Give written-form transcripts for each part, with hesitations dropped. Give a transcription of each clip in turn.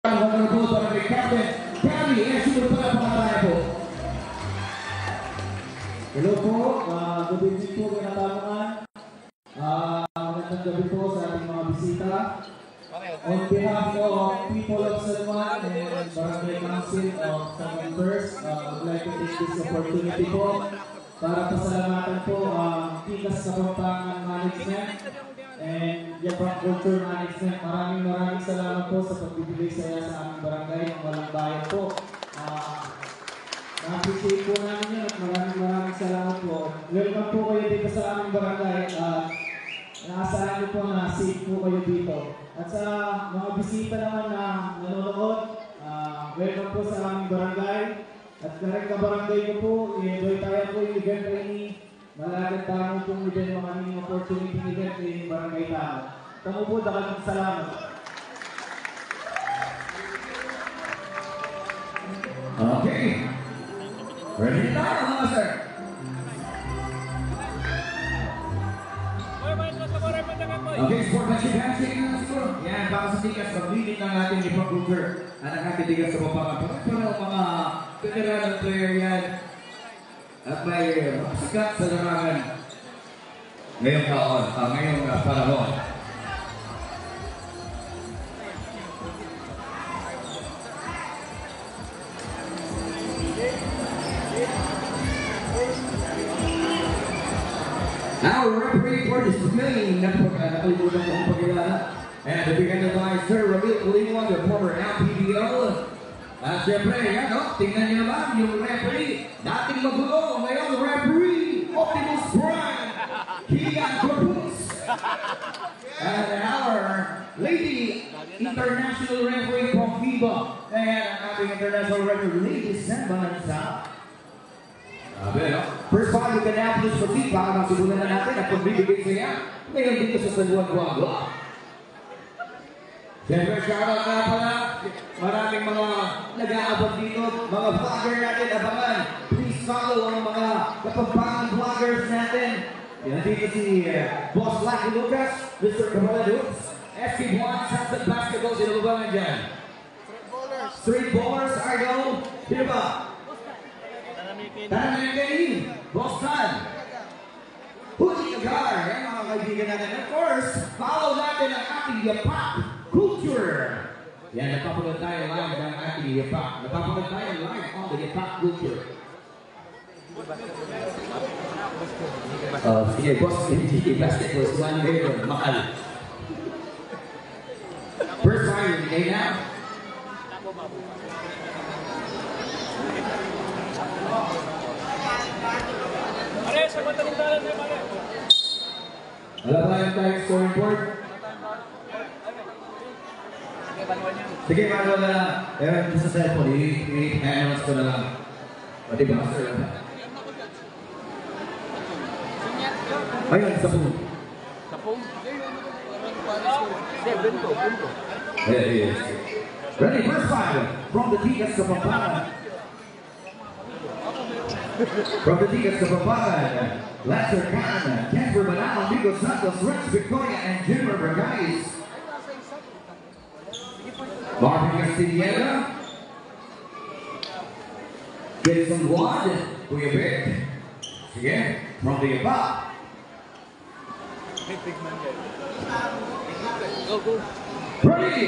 Honorable para kay Captain Cali. Sunod pala pangataya po. Hello po. Good evening po kay Natamangan. Magandang gabi po sa ating mga bisita. On behalf of people of San Juan and Barangay Council of San Juan First, I would like to take this opportunity po para pasalamatan po ang Tikas Kapampangan Management and Yapang Culture Management. Maraming salamat po sa pagbibigay saya sa aming barangay ng Walang Bayan po. Na-appreciate po namin yun at maraming salamat po. Welcome po kayo dito sa aming barangay. Naasahan niyo po na safe po kayo dito. At sa mga bisita naman na nanonood, welcome po sa aming barangay. At karang kabarangay ko po, i-enjoy tayo po yung event training. Malagad tayo pong event, mga aming opportunity event training barangay tayo. Tamo po, dakilang salamat. Okay. Ready tayo mga sir. Okay, sportsmanship handshake na siguro. Yan, baka sa tikas, pag-leading ng ating Yapang Culture at ang ating tikas sa Kapampangan. Pero mga veteran player yan at may sikat sa larangan ngayong taon, ngayong panahon. Our referee for this playing nakalimutan ko ang pagkilala. And bibigyan na by Sir Ramil Ulingon, the former LPBL. At siyempre, yan o, tingnan niyo naman yung referee. Dating magulo, ngayon referee, Optimus Prime, Kian Corpus. And our lady international referee from FIBA. And ang ating international referee, Lady San Bananza. First of all, you can now please proceed para masimulan na natin at pagbibigay saya ngayon dito sa San Juan Guangwa. Siyempre, shoutout nga pala, maraming mga nag-aabot dito, mga vlogger natin, abangan. Please follow ang mga Kapampangan vloggers natin. Yan dito si Boss Lucky Lucas, Mr. Cabaladux, SC1, Sunset Basketball, sino ba nga dyan? Street Ballers, Argo, sino ba? Tanamengay, Boston, Huli Agar, yan mga kaibigan natin. Of course, follow natin ang ating Yapak Culture. Yan, napapagod tayo live ng ating Yapak. Napapagod tayo live on the Yapak Culture. Sige, boss, hindi basketball, suman ngayon, mahal. First time, okay now? Wala ba yung tayo scoring board? Sige, manual na lang. Ewan sa cellphone, i-announce ko na lang. Pati ba, sir? Ayun, sa phone. Sa phone? Hindi, bento. Yes. Ready, first five from the Tikas Kapampangan. From the Tikas Kapampangan, Lester Cannon, Casper Manalo, Nico Santos, Rex Victoria, and Jimmer Bragais. Marvin Castillera, Jason Wad, Kuya Vic. Sige, from the Yapak. Ready,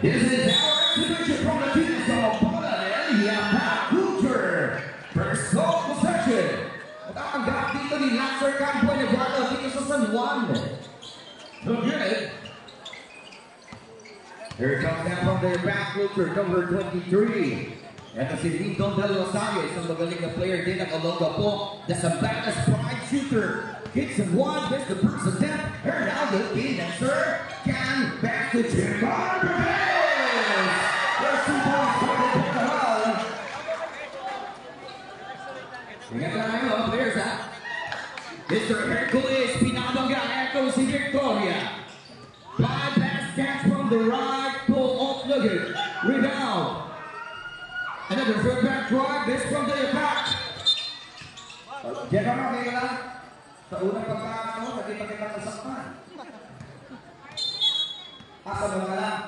this is our exhibition from the Tikas Kapampangan and Yapak Culture. First goal possession. Ang gap dito ni Lester Campo na Guardo dito sa San Juan. So good. Here it comes down from their back looper, number 23. Ito si Lindon Del Rosario, isang magaling na player din ng Olongapo. The Zambatas pride shooter. Hits and one, gets the first attempt. Here now the key dancer. Can back to Jim Barberez. There's 2 points for the Picahal. Ingat na kayo, players ha. Mr. Hercules, pinabangga, echo si Victoria. 5 pass catch from the right, pull off Nugget. Rebound. Another third back drive, this from the attack. Diyan ka mga kaya lang. Sa unang pagkakano, nakita nasaktan. Asa ba ka lang?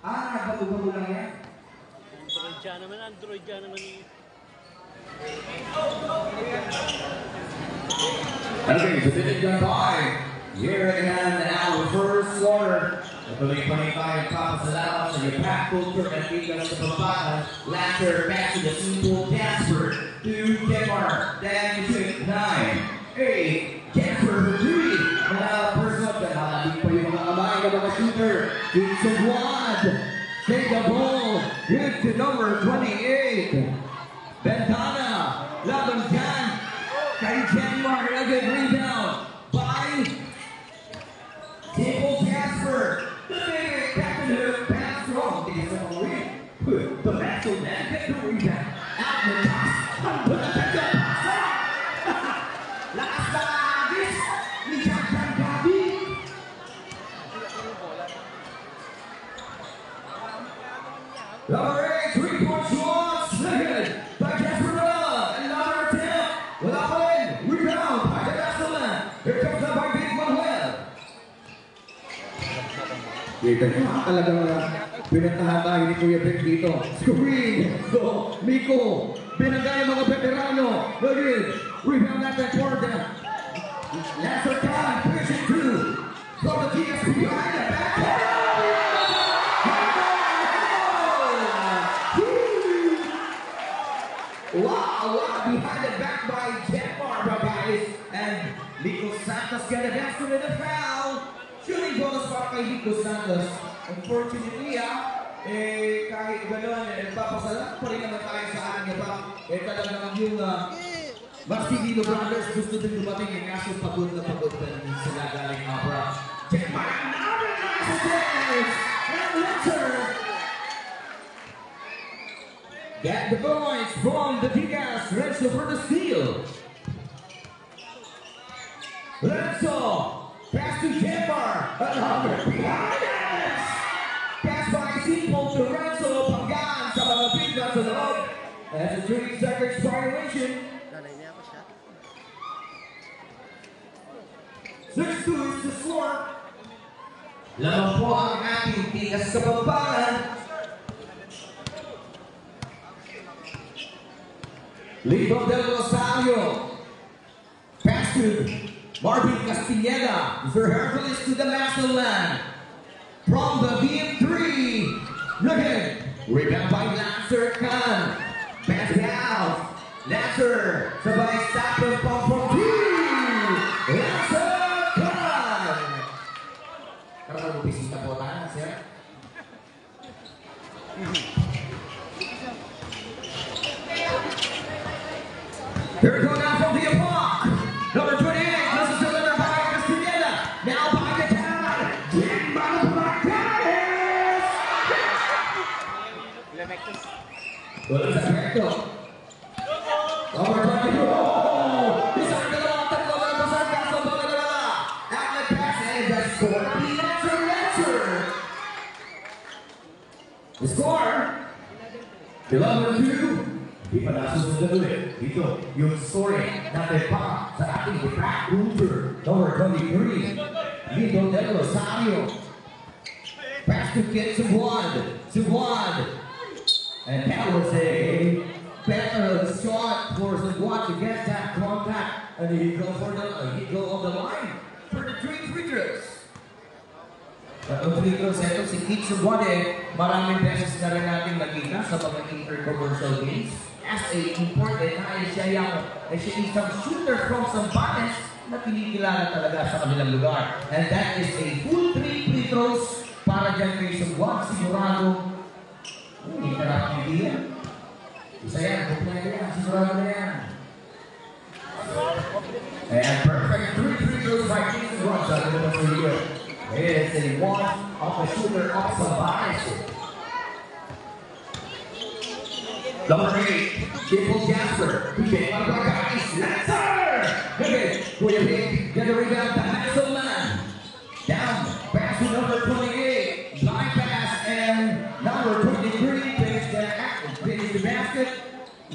Nagbago magulang yan. Android dyan naman eh. Okay, so this is gonna buy. Here in our first quarter. Natuloy pa rin tayo tapos sa laban sa Japan Culture at Igas sa Pampanga. Lancer back to the simple Jasper. 2 Kemar. Then 6, 9, 8. Jasper for 3. First up, hindi pa yung mga kamay na mga shooter. It's a wad. Take the ball. Good to number 28. Bentana. Laban dyan. Kay Kemar. A good rebound by Simple Jasper. The Maxwell man gets the rebound. Out the pass. Put the pick up pass. Last Davis. Nijakan Gabi. Number 8, 3-point shots. Second by Jasper Miller. And number 10. Without win. Rebound by the Maxwell man. Here comes up by Big Manuel. Kita niyo talagang pinantahan tayo ni Kuya Beck dito. Screen! So, Miko! Binagay ang mga veterano. Again, rebound natin for them. Lancer Khan, pushing through. From the TS behind the back. Wow, behind the back by Jemar Babais. And Miko Santos get a dance to the foul. Shooting bonus para kay Miko Santos. Unfortunately, kahit gano'n, nagpapasalat pa rin naman tayo sa ating iba. Talagang yung Marsilino Brothers gusto din dumating yung kaso pagod na pagod pa rin sila galing Abra. Jemar, another nice dance! And Lancer! Get the points from the Tigas. Renzo for the steal. Renzo! Pass to Jemar! Another behind it! Pass by Simple to Renzo Panggan sa mga bigla sa loob. That's a 3 seconds violation. 6-2 is the score. Lamang po ang ating Tigas sa Pampangan. Lito del Rosario. Pass to Marvin Castilleda. Mr. Hercules to the master land. From the VM3. Look at it. Rebound by Lancer Khan. Pass out. Lancer. Sabay stop and pump from 2. Lancer Khan. Karena bisita po tayo, sir. Here we go now from the block. Number 28. This is delivered by Castilleda. Now by the town. Jemar Babais. Well, it's a recto. Number 22. Isang dalawang tatlo na pasang kaso ba na dalawa. Outlet pass and the score. Lancer. The score. 11-2. Di pa nasusunod ulit. Dito, yung story natin pa sa ating back router. Number 23. Lito del Rosario. Pass to Kid Subuad. And that was a better shot for Subuad to get that contact. And he go for he go on the line for the 3 free throws. Ang free throws ito, si Kid Subuad maraming beses na rin natin nakita sa mga inter-commercial games. As a important na siya isang shooter from Zambanes na kinikilala talaga sa kanilang lugar. And that is a full 3 free throws para dyan kay Subuad. Sigurado, hindi ka nakakili yan. Isa yan, kumplete yan, sigurado na yan. And perfect 3 free throws by King Subuad sa kanilang for year. It is a one of a shooter of Zambanes. Number 8, Simple Jasper. Okay, Lancer! Okay, Kuya Big, get the rebound to Maxwell man. Down, pass to number 28. Blind pass and number 23 finish the basket.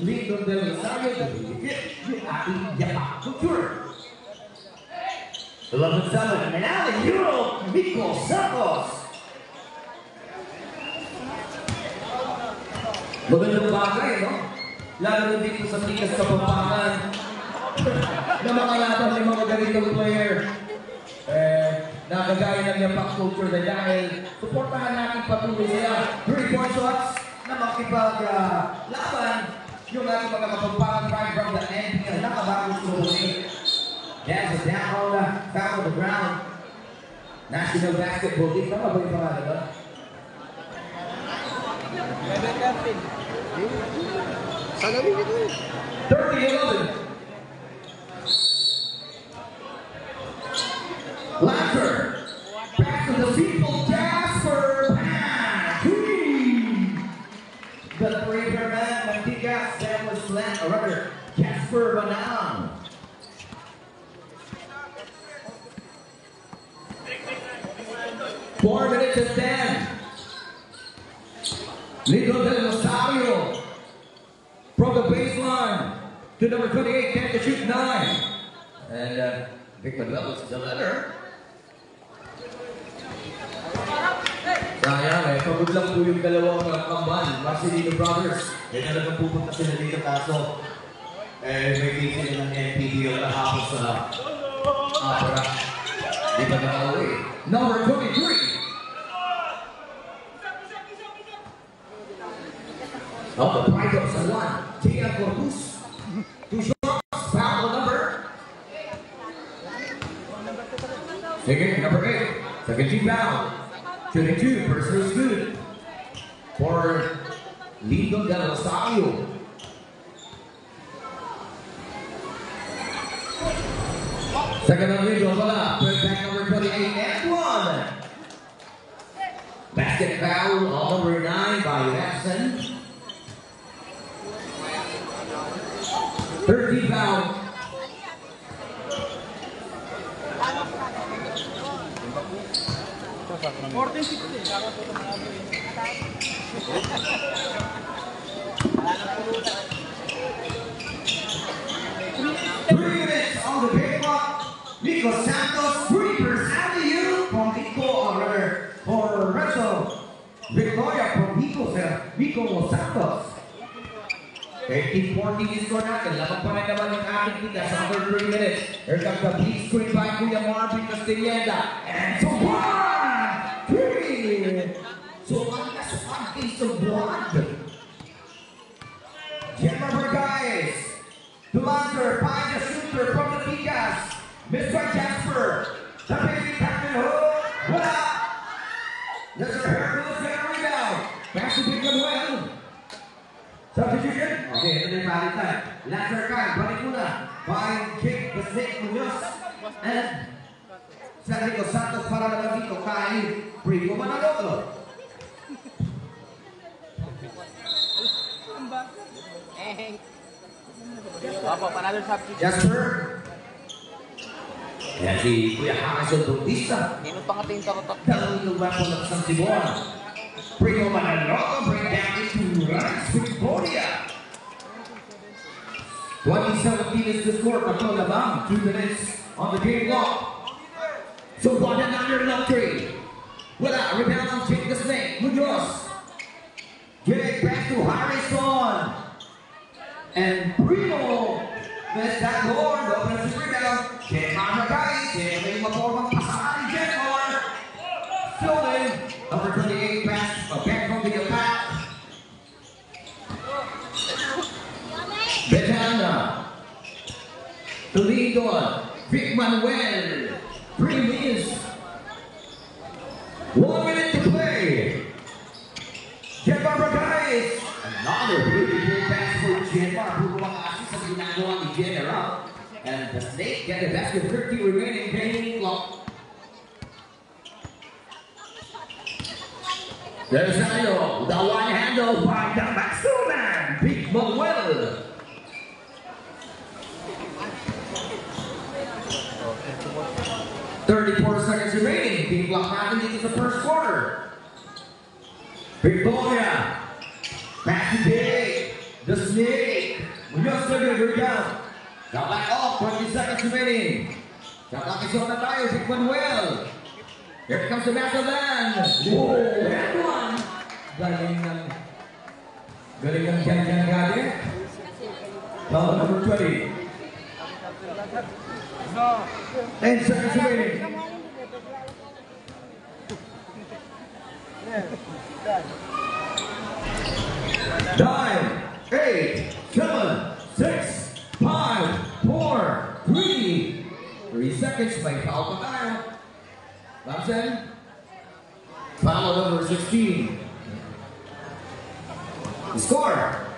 Lito del Rosario hit ating Japan Culture. 11-7, and now the Euro, Miko Santos. Magandang bagay, no? Lalo na dito sa tikas sa Pampangan na mga laban ng mga ganitong player. Nakagaya ng yapak culture na dahil supportahan natin patuloy sila. 3-point shots na makipag-laban yung ating mga kapampangan right from the NPL na kabagong sumunod. That's a down on the ground. National Basketball League. Tama ba yung pangalan ba? 30-11. Lancer. Back to the people. Jasper. The braver man, Mantigas, that was slant, or rather, Jasper Banang. Four minutes and 10. Nico Del Rosario from the baseline to number 28, can to shoot 9. And Vic Manuel is the letter. Sayang pagod lang po yung dalawang kamban, Marcelino Brothers. Talagang pupunta sila dito kaso may sila ng NPDL na hapos sa opera. Di ba nakauwi? Number 23. Oh, the pride of San Juan, Tia Corpus. 2 shots, foul number. Second, number 8. Second team foul. 22, personal is good. For Lindo Del Rosario. Second on Lindo, wala. Third back number 28 and 1. Basket foul on number 9 by Epson. 13 foul. Three minutes on the big clock. Nico Santos, 3% alley-oop from Nico, or rather, for Renzo Victoria from Nico Santos. 18-14 is score natin. Laban pa rin naman yung ating tigas under 3 minutes. Here comes the big screen by Kuya Marvin Castellenda. And so one! 3! So one, piece of blood. Gemma Bergais. The Lancer, find the shooter from the tigas. Mr. Jasper. The baby captain hook. Wala! There's a Hercules and a rebound. Back to Big Manuel. Substitution. Okay, ito na yung palitan. Lancer Kai, balik muna. Fine kick, the snake Munoz. And Sergio Santos para naman dito. Kai, Prigo Manaloto. Jasper. Yan si Kuya Harrison Bautista. Dalawang yung weapon of San Tibon. Prigo Manaloto, bring down into Lance Victoria. 2017 is the score. Patrol Labang, 2 minutes on the game clock. So what another lottery. Wala, rebound, take the snake. Munoz. Get it back to Harrison. And Primo. Missed that board. Open up the rebound. Get Mamagai. Get him a form of Pasari Jenmore. Filled in. Number 28 pass. Back from the attack. Betana. The lead on. Vic Manuel. 3 minutes. 1 minute to play. Gemma Bergais. Another beautiful pass for Gemma. Who won the assist of ginagawa ni General. And the Snake get the basket. 30 remaining game clock. There's Ayo. The one handle by the Maxuman. Vic Manuel. .34 seconds remaining. Team block natin dito sa first quarter. Victoria. Back to Big. The Snake. Munoz to the rebound. Got back off. 20 seconds remaining. Got back is on na tayo. Vic Manuel. Here comes the Masterman. Whoa. That one. Galing ng Galing ng Jan Gade. Foul number 20. 10 seconds remaining. 9, 8, 7, 6, 5, 4, 3. 3 seconds. May foul pa tayo. Thompson. Foul number 16. The score.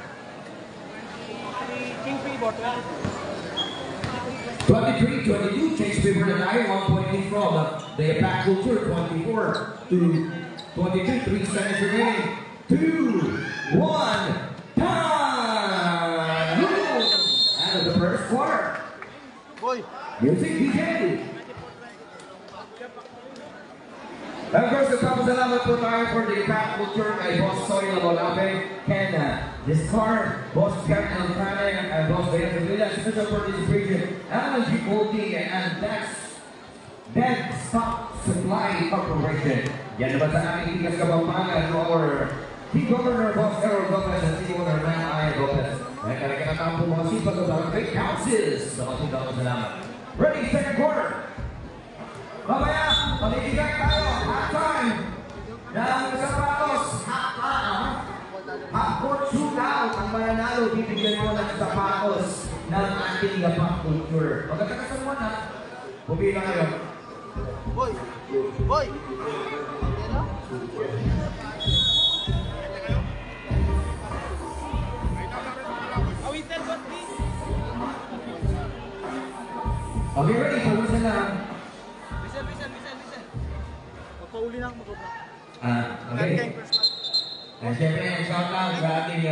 23-22, change paper na tayo, 1 point in from the Impact Culture, 24 to 22, 3 seconds remaining. 2, 1, time! Out of the first quarter. Music DJ. And of course, nagpapasalamat po tayo for the Impact Culture kay Boss Soy Labolabe, Ken Discard, Boss Ken Alcane, and Boss Bea Sevilla, special participation, Alan G. Bolting, and Dead Stock Supply Corporation. Yan naman sa aming Tigas Kapampangan, our Team Governor, Boss Errol Gomez, and Team Owner, Man Ian Gomez. May karikatang po mga sipag ng mga big houses. Salamat. Ready, second quarter. Mamaya, paligigay tayo, half-time. Ng sapatos, half-court shootout. Ang mananalo, bibigyan mo ng sapatos ng ating Impact Culture. Magkakasal mo na, pumila kayo. Boy! Okay, ready? Pag-usa na. Listen. Magpauli na ako, Okay. Siyempre, shout out sa ating,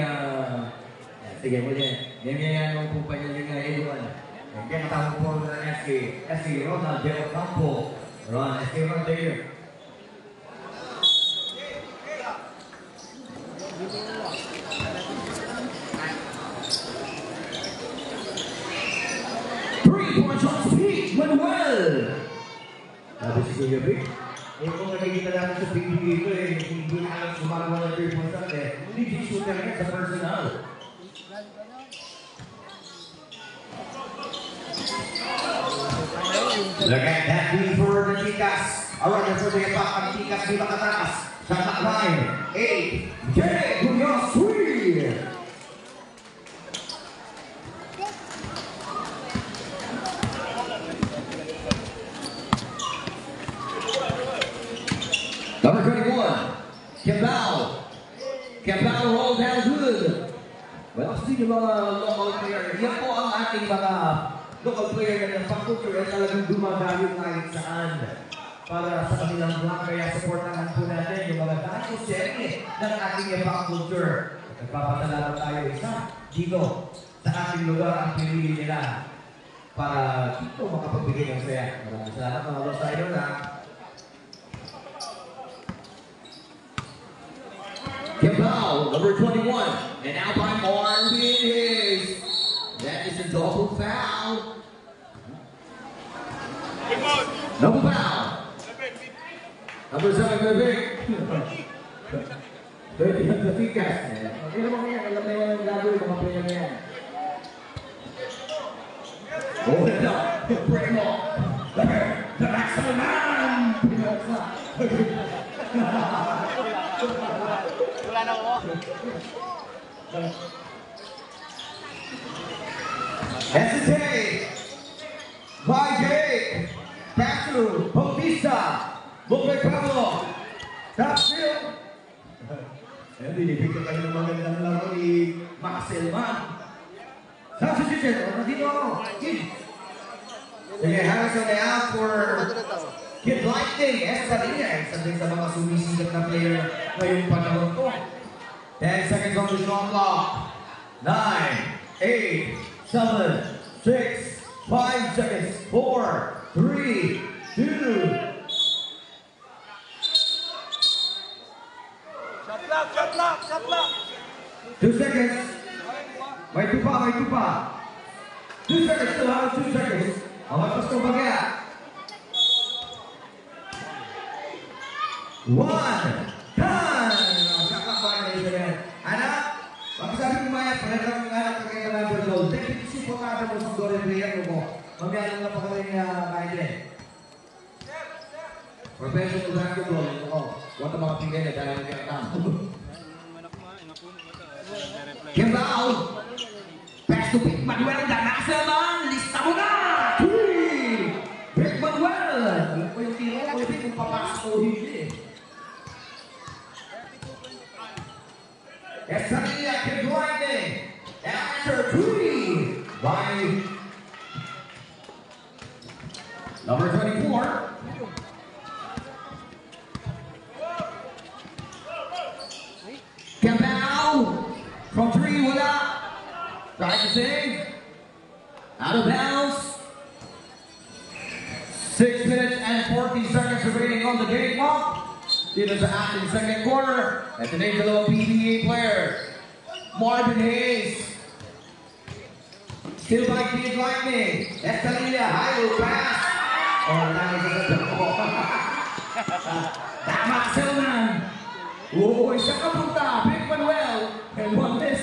sige mo din. Ganyan ang po pa niya yung everyone. Kaya natawag po na SK Ronald Del Campo. Ron, SK Ron there. Three-point shot speed, Manuel! Tapos si Kuya Vic. Kung nakikita natin sa video dito hindi na alam sumagawa ng 3-point shot legit shooter rin sa personal. Look at that win for the Chicas. Around for the Impact, ang Chicas di makatakas. Sa top line, 8, J. Munoz, 3. Number 21, Cabal rolls down good. Well, sige mga local player, yan po ang ating mga local player na Impact ay talagang dumadayo kahit saan para sa kanilang vlog. Kaya supportahan po natin yung mga dahil siyempre ng ating Impact Culture. Nagpapasalamat tayo isa dito sa ating lugar ang pinili nila para dito makapagbigay ng saya. Maraming salamat mga boss tayo na Cabal, number 21, and now by Marvin Higgs. That is a double foul. Double foul. Number 7, Levic. 30 ang Katikas. Okay naman yan, alam na yan ang gagawin, mga player na yan. Hold it up, break them off. The maximum man. Wala na ako. Hesitate. By Jake. Back to Bautista. Mugay Pablo. Top still. Binibigyan kayo ng magandang laro ni Max Elman. Substitution. Nandito ako. Kid. Sige, Harrison na out for Kid Lightning. Esa rin yan. Isa din sa mga sumisigat na player ngayong panahon ko. 10 seconds on the shot clock. 9, 8, 7, 6, 5 seconds. 4, 3, 2. Shot clock. 2 seconds. May tupa. 2 seconds, still have 2 seconds. Amat pas kong bagya. 1, time! Shot clock ba na isa yan? Anak, talagang nakakagay na number goal. Dapat isipotada mo sa scoring player mo. Mamaya lang pa kami kahit din. Professional basketball. Wala mga pinggan na dahil nagkakam. Kimbao! Pass to Vic Manuel. Danasa naman! Lista mo na! Vic Manuel! Alam ko yung tiro ko yung kung papasok o hindi. Estrella keep grinding. After 3 by number 24. Campbell from 3, wala. Practicing. Out of bounds. 6 minutes and 40 seconds remaining on the game clock. Dito sa ating second quarter. At the name of PBA player, Marvin Hayes. Still by Kid Lightning. Estalilla, high will pass. Oh, nangis sa ko. Tama, Selman. Oh, isa ka punta. Vic Manuel. And one miss.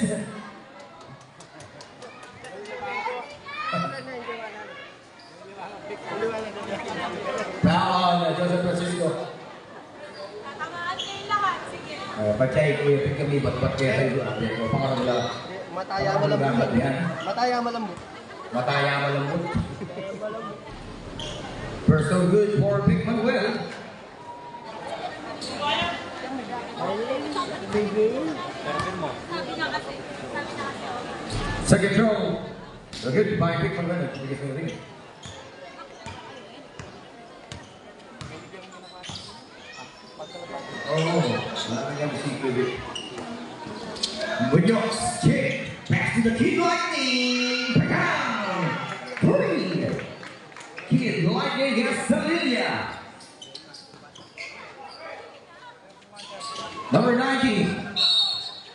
Foul on Joseph Francisco. Pacay ko yung kami ba't kaya tayo doon. Pangarala. Mataya malambot. Mataya malambot. Mataya malambot. First so good for Vic Manuel. Second throw. So good by Vic Manuel. Munoz, kick, pass to the Kid Lightning, down, 3, Kid Lightning against Sevilla. Number 90,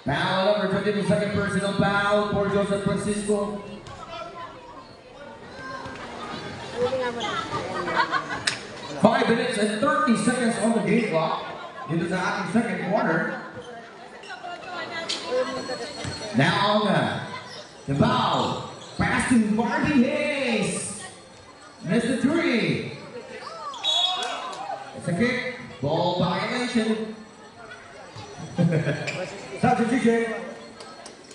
foul number 22, second personal foul for Joseph Francisco. Five minutes and 30 seconds on the game clock. Into the second quarter. Now on the foul. Pass to Marvin Hayes. Missed the 3. It's a kick. Ball violation. Substitution.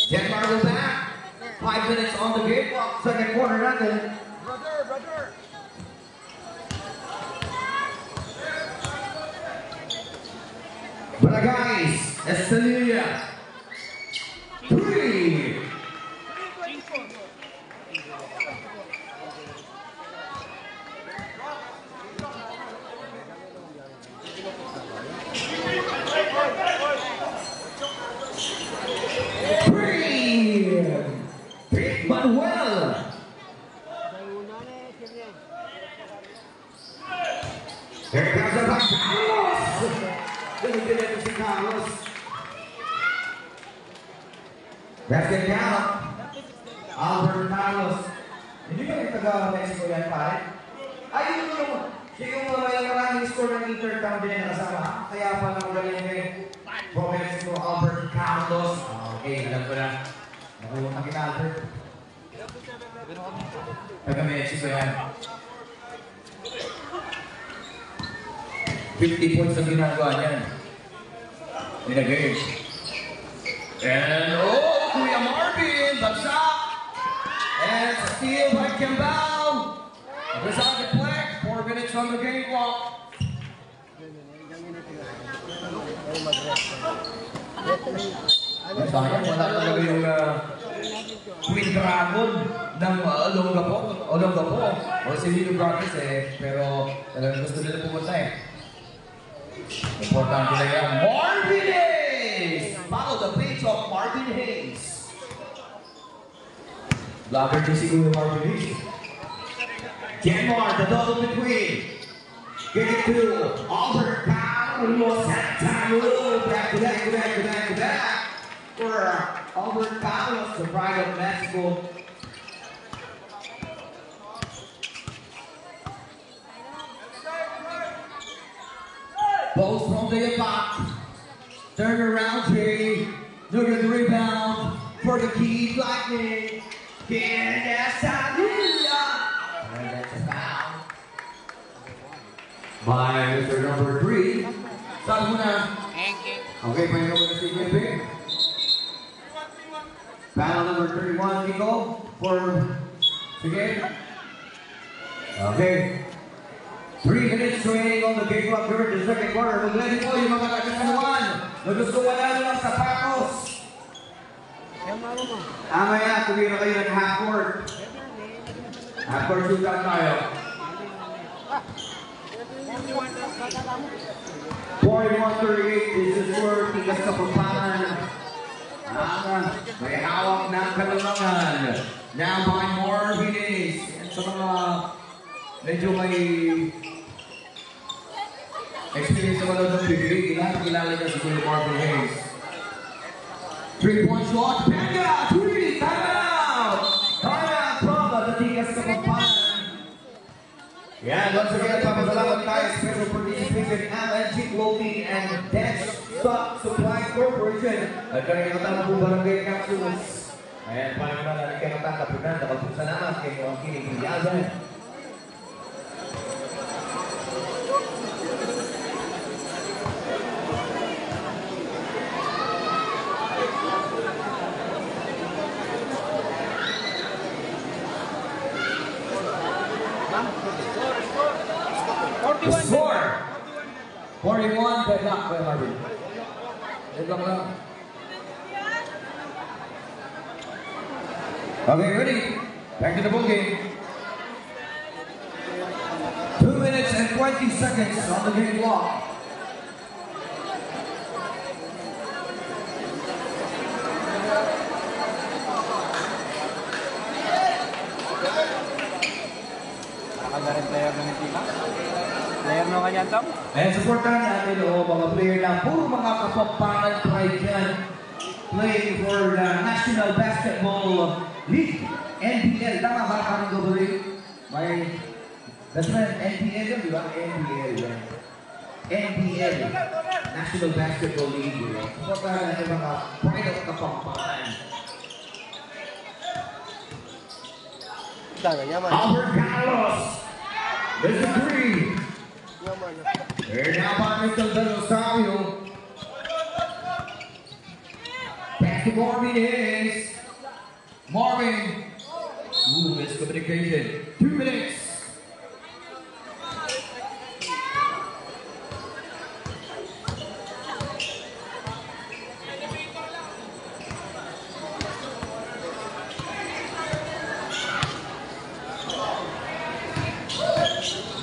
Denmark will back. 5 minutes on the game clock. Second quarter, nothing. Brother. But guys, Estalilla. 3. Vic Manuel. Here comes the back. Ganun si Carlos. Basket count. Albert Carlos. Hindi ba yung taga-Mexico yan, pare? Ay, yung maraming score ng Intertown din na kasama. Kaya pa lang galing kay from Mexico, Albert Carlos. Okay, alam ko na. Nakulong na kita, Albert. Taga-Mexico yan. 50 points ang ginagawa niyan. In a game. And Kuya Marvin, bagsak. And steal by Campbell. Result deflect. 4 minutes on the game clock. Sayang, wala talaga yung Queen Dragon ng Olongapo. O si Lilo Brothers pero talagang gusto nila pumunta Importante na yan. Marvin Hayes! Follow the pace of Marvin Hayes. Blogger din si Kuya Marvin Hayes. Denmark, the double between. Get it to Albert Carlos Santana. Back. For Albert Carlos, the pride of Mexico. Both from the back. Turn around, Jay. Look at the rebound. for the Keys Lightning. And that's a foul by Mr. number 3. Sabi muna. Okay, pahinga muna si Kevin. Foul number 31, Kiko. Sige. Okay. 3 minutes remaining on the game clock during the second quarter. Maglali po yung mga kagasuhan na gusto wala lang sa Pacos. Tama yan, tuloy na kayo ng half court. Half court shootout tayo. 41-38, this is for Tigas Kapampangan. May hawak ng kalamangan. Now by Marvin Hayes. And sa mga medyo may experience sa mga ng bibig, kilala niya si Kuya Marvin Hayes. 3-point shot, Pega! 3! Time out! Time out from the Tigas Kapampangan. Yeah, once again, papasalamat tayo special participation LNG Clothing and Dance Stock Supply Corporation. At kanina katang po barangay capsules. Ayan, paano na natin kayo katang kapag po salamat kay mga kinikiyagan. The score! 41, deadlock by Marvin. Deadlock lang. Okay, ready? Back to the ball game. 2 minutes and 20 seconds on the game clock. Player mo kanya Tom? And supportan natin mga player na puro mga Kapampangan pride yan. Playing for the National Basketball League, NBL. Tama ba kaming gabali? That's right, NBL yun, di ba? NBL yan. NBL, National Basketball League. Supportan natin mga pride of Kapampangan. Albert Carlos, Mr. Green. And now by Mr. Rosario. Back to Marvin Hayes. Marvin. Ooh, miscommunication. 2 minutes.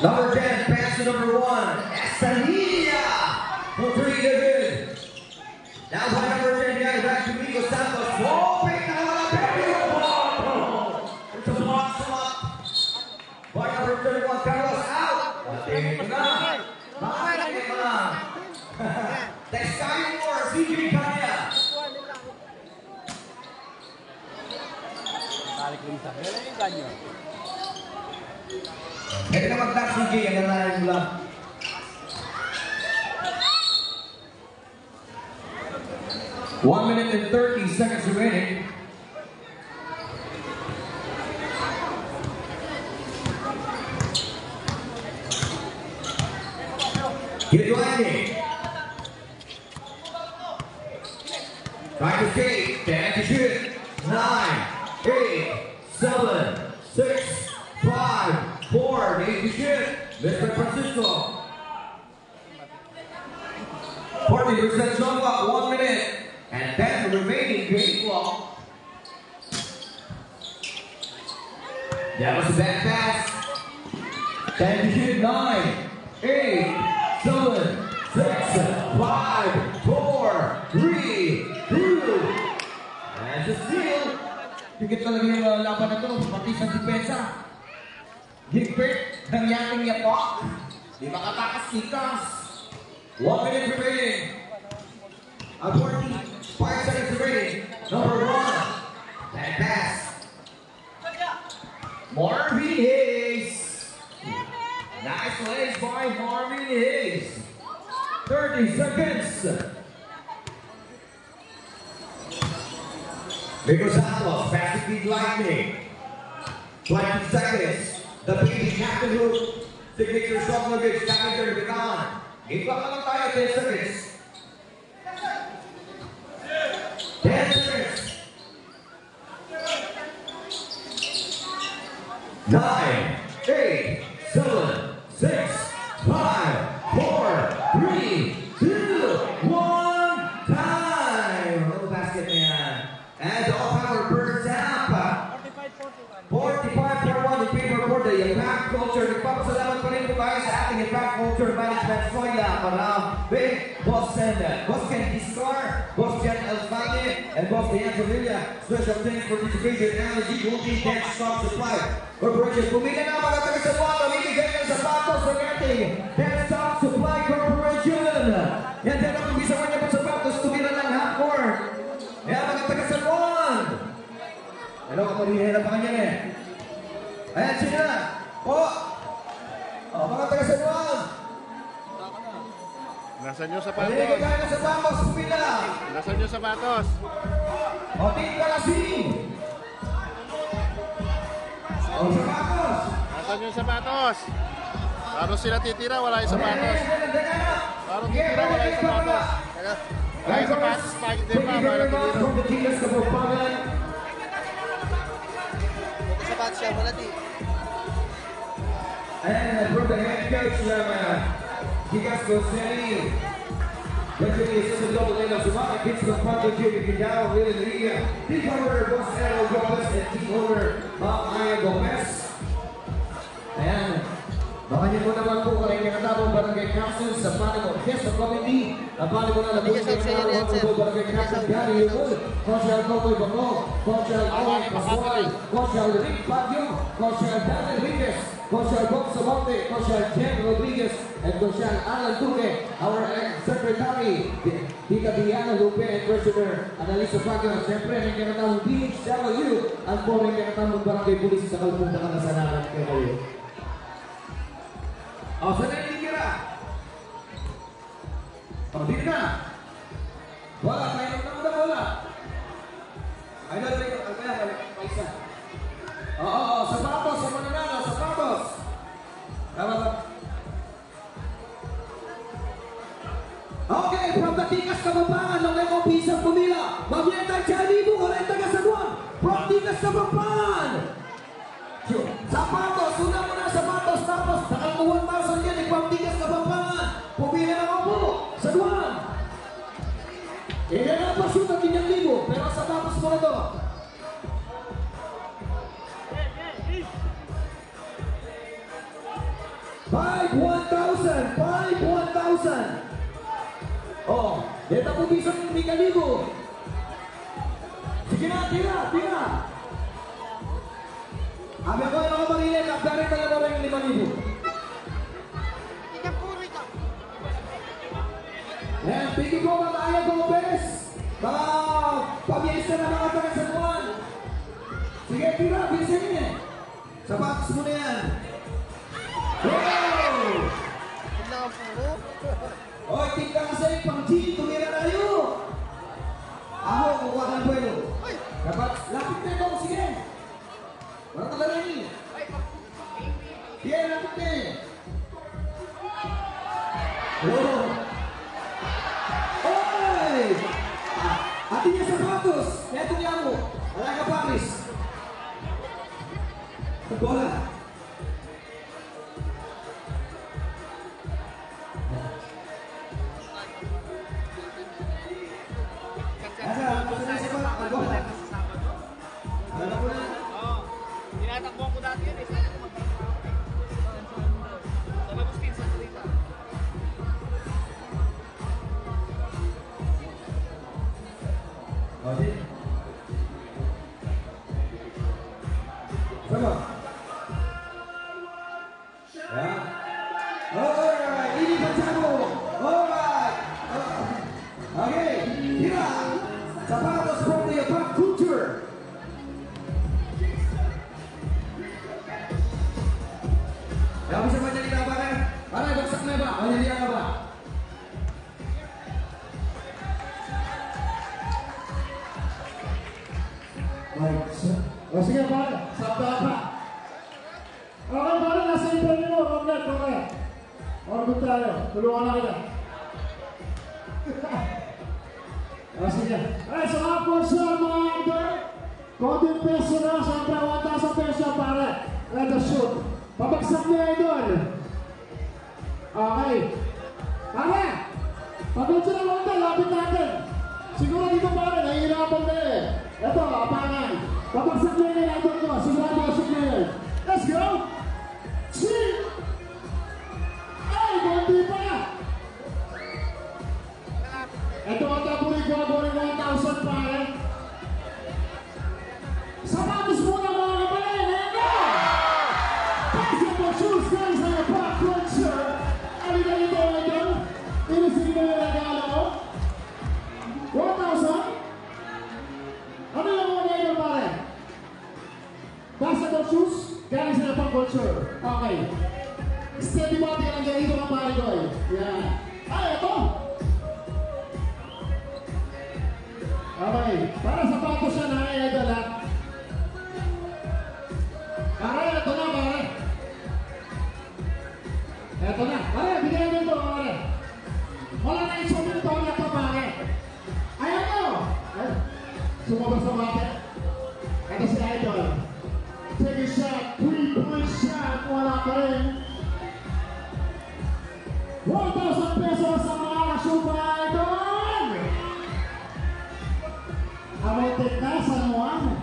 Number 10, pass to number 1, Estanilla for 3 good. Now by number 10, guys, back to Miko Santos. Oh, big now, it's a block slot. By number 31, Carlos out. Tingin na. Bakit na? Next time more, CJ Kanya. Balik rin sa Kanya. Ito na mag-tap CJ, ang nanayin mo lang. One minute and 30 seconds remaining. Get it landing. Time to skate. 10 to shoot. 9, 8, 7, 6, 5, 4, need to shoot. Mr. Francisco. 40% shot clock, 1 minute. And then the remaining game clock. That was a bad pass. 10 to shoot, 9, 8, 7, 6, 5, 4, 3, 2. And the steal. Tigit talaga yung laban na ito, pati sa depensa. Higpit ng yating yatok. Di makatakas sikas. 1 minute remaining. 45 seconds remaining. Number 1. And pass. Marvin Hayes. Nice legs by Marvin Hayes. 30 seconds. Rico Santos, fast speed lightning. 20 seconds. The PB Captain Hook. Signature shot luggage, Challenger begun. Iba ka lang tayo, 10 seconds. 10 seconds. 9, 8, 7, 6, 5, 4, 3, 2, 1, time! Little basket na yan. And all power burns up. 45-41 in favor for the Impact Culture. Nagpapasalamat pa rin po tayo sa ating Impact Culture Management Soya para Big Boss Ken Discar, Boss Jen Alfane, and Boss Diane Sevilla. Special thanks for participating in Analogy Multi Dance Stop Supply Corporation. Pumili na mga taga-San Juan, mamimigay ng sapatos ng ating Dance Stop Supply Corporation. Yan din ang bisa mo niya po sapatos, tumira ng half court. Yan mga taga-San Juan. Ano ka marihira pa kanya eh? Ayan sila! Mga taga-San Juan! Nasaan yung sapatos? Maligay kayo ng sapatos, pumila! Nasaan yung sapatos? Team Kalasing! Sapatos! Nasaan yung sapatos? Paano sila titira? Wala yung sapatos. Paano titira? Wala yung sapatos. Wala yung sapatos. Bakit din pa? Para titira. Sapatos siya, wala di. And from the head coach ng Gigas Gosselli, Deputy Assistant Double A ng Sumaka Kids ng Panto Jimmy Pindao, William Ria, Team Owner Boss Errol Gomez, and Team Owner Aya Gomez. Ayan. Baka niyo po naman po kung yung nakatabong Barangay Council sa Panimo Fiesta Committee. Ang Panimo na labos ng nakatabong Barangay Council Gary Yumul, Coachal Kokoy Bako, Coachal Owen Pascual, Coachal Rick Baguio, Coachal Dan Enriquez, Coachal Bob Samonte, Coachal Jen Rodriguez, and Coachal Alan Duque, our Secretary, Tita Diana Lupe, and Treasurer Analisa Baguio. Siyempre, ang kinatabong DHW, ang po rin kinatabong Barangay Pulis sa Kalpunta ka na sanaran kayo. Sana yung tira. Dito na. Wala, tayo na wala. Ay, natin yung paisa. Sapatos, sa mananalo, sapatos. Tama ba? Okay, from the Tikas Kapampangan, ng Lemon Pisang Pumila, Mabientay Chalibo, Olay Taga-San Juan, from Tikas Kapampangan. Sapatos, una mo na sapatos, tapos nakang 1,000 yan, ipamtigas na Kapampangan. Pumila na ako po, San Juan. Ilan ang pasyut at 1,000, pero sapatos mo na to. Five 1,000. Dito po bisang 3,000. Sige na, tira. Abi ko yung mga marinig, kapdarin pa na rin 5,000. Yan, pigi ko mga Aya Gomez. Mga pamiyesta na mga taga-San Juan. Sige, tira, bilisan niya. Sapatos mo na yan. Wow! Oy, tingnan kasi, pang-G, tumira na yun. Ako, kukuha ka ng buwelo. Dapat, lapit na ito, sige. Wala ka lang yun. Yan, lapit na eh. Oh! Oy! Ati niya sapatos. Eto niya mo. Wala ka Paris. Bola. Tinatakbo ko dati yun eh. Sa Agustin, sa Tulita. Oke. Sama. Ya. Alright, ini Pancamo. Alright. Oke, tira. Sapatos from the Impact Culture. Ya, bisa menjadi apa kan? Para bagsak na ba? Menjadi apa? O sige pare, sabda pa. Okay pare, nasa interview mo, Robert, okay. Orgot tayo, tulungan na kita. O sige. Ay, so ako sa mga idol, konting peso na, siyempre 1,000 peso pare. Let us shoot. Pabagsak niya idol. Okay. Pare, pagod siya ng konti, lapit natin. Siguro dito pare, nahihirapan na eh. Ito, abangan. Pabagsak niya yung idol ko, siguro pabagsak niya yun. Let's go! See! Ay, konti pa na! Ito ang taburin ko, 1,000 pare. Sapatos muna mga kapalay, ayan na! Basketball shoes, guys, na yung backcourt shirt. Alina nito, idol. Inisig na yung regalo ko. 1,000? Ano yung mga idol pare? Basketball shoes, galing sa backcourt shirt. Okay. Steady body lang dyan, ito ang pare ko eh. Yan. Ay, ito! Okay, para sapatos siya na idol ha. Pare, ito na pare. Ito na. Pare, bigyan mo ito pare. Wala na yung sumin ito na ito pare. Ayan mo. Sumabas sa bate. Ito si idol. Take a shot, 3-point shot. Wala pa rin. 1,000 pesos sa mga super idol. Amotek na sa Juan.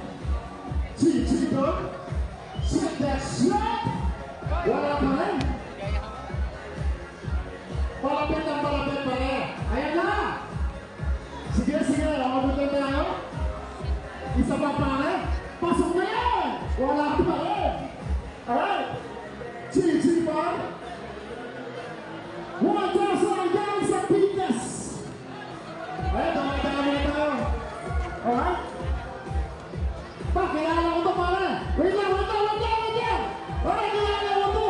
Chichi doon. Set that shot. Wala pa rin. Palapit ang palapit pa rin. Ayan na. Sige, sige. Amotek tayo. Isa pa pare. Pasok na yan. Wala pa rin. Alright. Chichi pa. 1,000 galing sa Pitas. Ayan, dami na tayo. Alright? Kilala ko ito pare. Wait lang. Alright, kilala ko ito.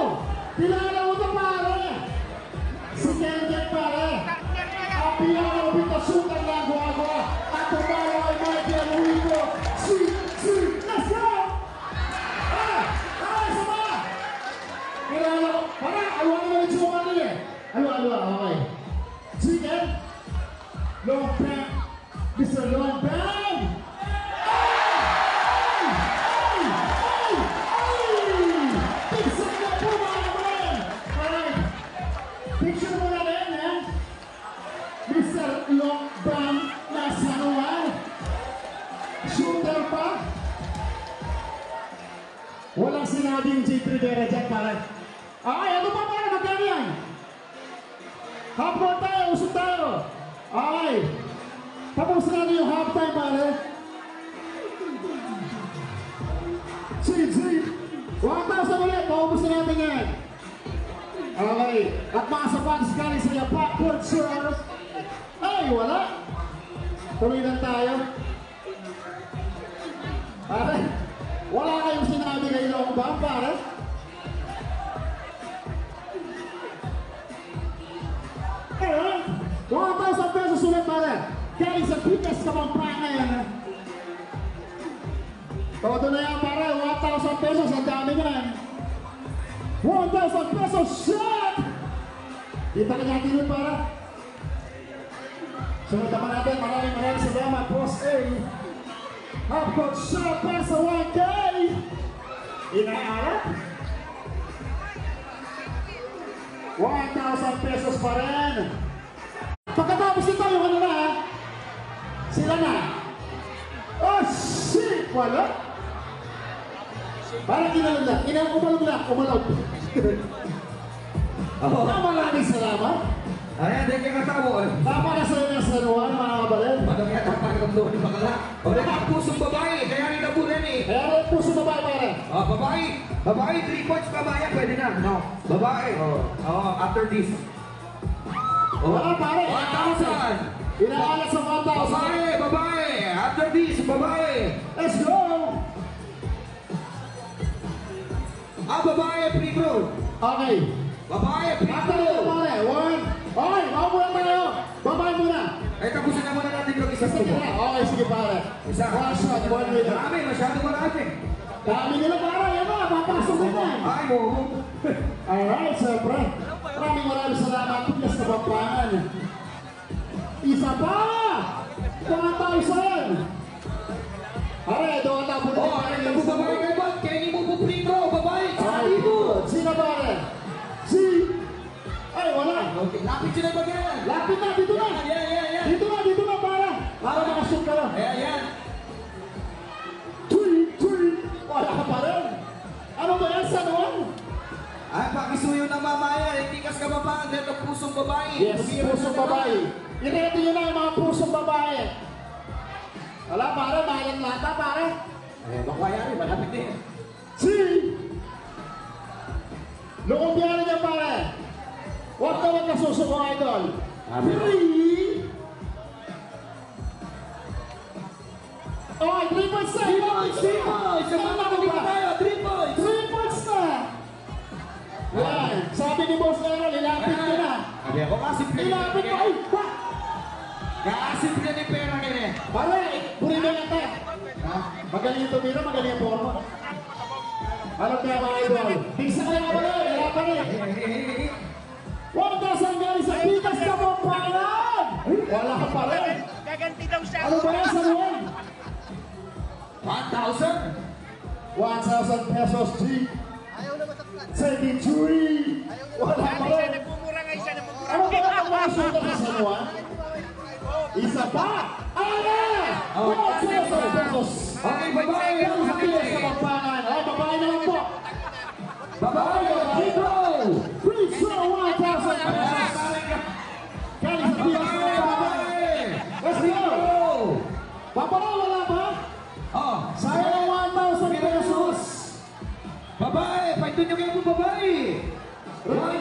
Kilala ko ito pare. Si Kenken pare. Ang pinaka-obitasyon ng nagawa. At tumalo ay Michael Ruico. Let's go! Sama! Kilala ko. Pare, ayaw naman yung suman nila eh. Ayaw, okay. Chicken. Long back. Mr. Long back. Picture mo na rin, eh? Mr. Lockdown na sanuan. Shooter pa. Walang sinabing J3 Vera dyan, pare. Ay, ano pa pare? Magkano yan? Half-court tayo, usok tayo. Ay, tapos na rin yung half-time, pare. J3, 1,000 ulit. Maubos na natin yan. Okay, at mga sapatos galing sa backcourt shirt. Ay, wala. Tuloy lang tayo. Pare, wala kayong sinabi kayo long ba, pare? Alright, 1,000 pesos ulit, pare. Galing sa Pitas Kapampangan yan. Todo na yan, pare. 1,000 pesos, ang dami na yan. 1,000 pesos shot! Kita na natin yun para. Sunod naman natin, maraming salamat, Boss A. Half-court shot para sa 1K! Inaarap. 1,000 pesos pa rin. Pagkatapos ito, yung ano na, sila na. Oh, shit! Wala. Parang kinalog lang. Umalog. Maraming salamat. Ayan, di kayo katawon. Napakasaya ng sanuan, mga kabalin. Madami at ang doon ni bakala. O di ba, pusong babae. Kaya rin na po rin eh. Kaya rin puso babae, pare. Babae, 3 points babae. Pwede na. No. Babae. After this. Wala, pare. 1,000. Inaalat sa 1,000. Babae. After this, babae. Let's go. Babae, free throw. Okay. Babae, free After throw. pare. One. Okay, maupo na tayo. Babae muna. Ay, tapusin na muna natin libre isa po. Okay, sige pare. Isa. One shot, one winner. Marami, masyado marami. Dami nila pare, yan na, papasok din yan. Ay, mo. Alright, siyempre. Maraming salamat po sa Kapampangan. Isa pa! 1,000! Alright, doon na po Oh, ay, naku babae kayo ba? Kaya hindi mo puprito, babae. Sabi mo. Sino pare? Si... Ay, wala. Okay, lapit sila ba yan? Lapit na, dito na. Yan. Dito na para. Para makashoot ka lang. Ayan. Three. Wala ka pa rin. Ano ba yan sa noon? Ay, pakisuyo ng mamaya. Hindi kas kababae. Dito pusong babae. Yes, pusong babae. Ireto nyo na yung mga pusong babae. Wala pare, bayan lata pare. Ay, baka yan. Malapit din. Si... Lukumpiyanan niya pare. Huwag ka susuko, idol. 3. Okay, 3 points na. 3 points. Sa mga kapatid tayo, 3 points. 3 points na. Yan. Sabi ni Boss Errol, ilapit ko na. Sabi ako, kasimple. Ilapit ko. Ay, wah! Kasimple ni pera nila. Pare, purin na yata. Magaling yung tumira, magaling yung forma. Ano kaya mga idol? Tingsa ka lang pala, ilapan eh. 1,000 galing sa Pitas na Kapampangan! Wala ka pa rin. Gaganti daw siya. Ano ba yan sa noon? 1,000. 1,000 pesos, G. Ayaw na mataklan. 73. Wala pa rin. Nagmumura nga siya, nagmumura. Ano ba ang mga sulat sa San Juan? Isa pa! Ala! 1,000 pesos! Okay, babae. Galing sa Pitas na Kapampangan. Ay, babae na lang po. Babae. Dito. Free throw, 1,000 pesos! Galing sa Pitas na Kapampangan. Let's go! Papara, wala pa? Oh, Sayang ang 1,000 pesos! babae, paito nyo kayo po babae. 1,000